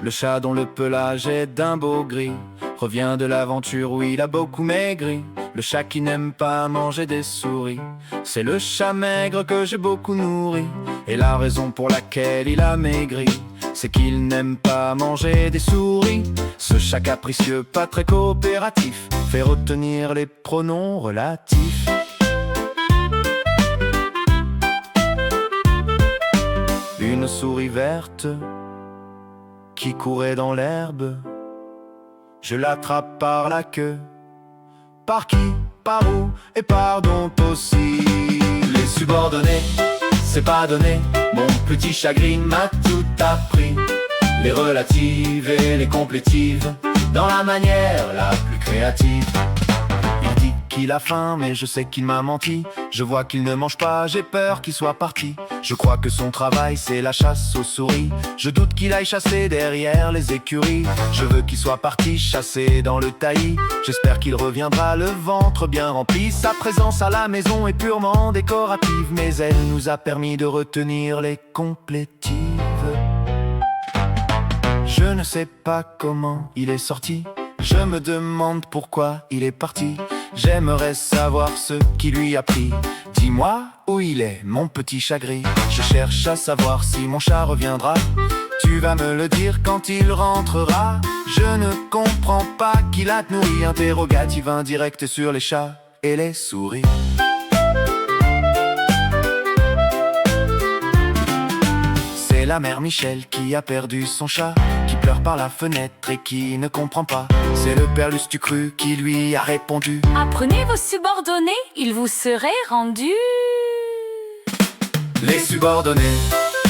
Le chat dont le pelage est d'un beau gris revient de l'aventure où il a beaucoup maigri. Le chat qui n'aime pas manger des souris, c'est le chat maigre que j'ai beaucoup nourri. Et la raison pour laquelle il a maigri, c'est qu'il n'aime pas manger des souris. Ce chat capricieux, pas très coopératif, fait retenir les pronoms relatifs. Une souris verte qui courait dans l'herbe, je l'attrape par la queue. Par qui, par où et pardon aussi. Les subordonnés, c'est pas donné, mon petit chat gris m'a tout appris. Les relatives et les complétives, dans la manière la plus créative. Il dit qu'il a faim mais je sais qu'il m'a menti. Je vois qu'il ne mange pas, j'ai peur qu'il soit parti. Je crois que son travail c'est la chasse aux souris. Je doute qu'il aille chasser derrière les écuries. Je veux qu'il soit parti chasser dans le taillis. J'espère qu'il reviendra le ventre bien rempli. Sa présence à la maison est purement décorative, mais elle nous a permis de retenir les complétives. Je ne sais pas comment il est sorti, je me demande pourquoi il est parti. J'aimerais savoir ce qui lui a pris. Dis-moi où il est, mon petit chat gris. Je cherche à savoir si mon chat reviendra. Tu vas me le dire quand il rentrera. Je ne comprends pas qui l'a nourri. Interrogative indirect sur les chats et les souris. C'est la mère Michel qui a perdu son chat, qui pleure par la fenêtre et qui ne comprend pas. C'est le père Lustucru qui lui a répondu: apprenez vos subordonnés, ils vous seraient rendus. Les subordonnés,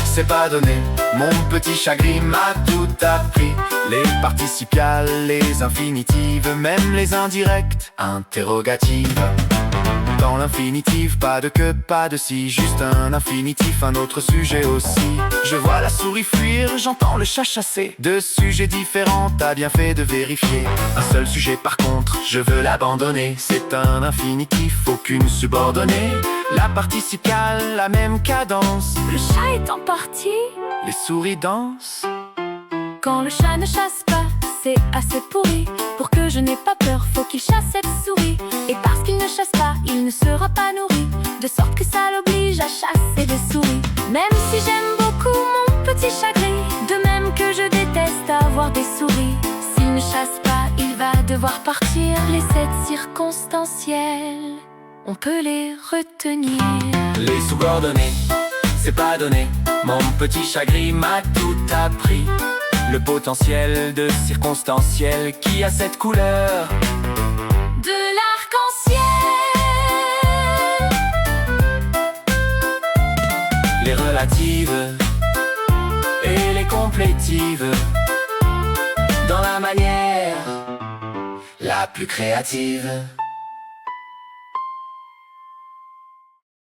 c'est pas donné, mon petit chat gris m'a tout appris. Les participiales, les infinitives, même les indirectes, interrogatives. Dans l'infinitive, pas de que, pas de si, juste un infinitif, un autre sujet aussi. Je vois la souris fuir, j'entends le chat chasser. Deux sujets différents, t'as bien fait de vérifier. Un seul sujet par contre, je veux l'abandonner. C'est un infinitif, aucune subordonnée. La participale, la même cadence. Le chat est en partie. Les souris dansent. Quand le chat ne chasse pas, c'est assez pourri. Pour que je n'ai pas peur, faut qu'il chasse cette souris. Et parce qu'il ne chasse pas, il ne sera pas nourri. De sorte que ça l'oblige à chasser des souris. Même si j'aime beaucoup mon petit chat gris, de même que je déteste avoir des souris. S'il ne chasse pas, il va devoir partir. Les 7 circonstanciels, on peut les retenir. Les subordonnés, c'est pas donné, mon petit chat gris m'a tout appris. Le potentiel de circonstanciel qui a cette couleur de l'arc-en-ciel. Les relatives et les complétives, dans la manière la plus créative.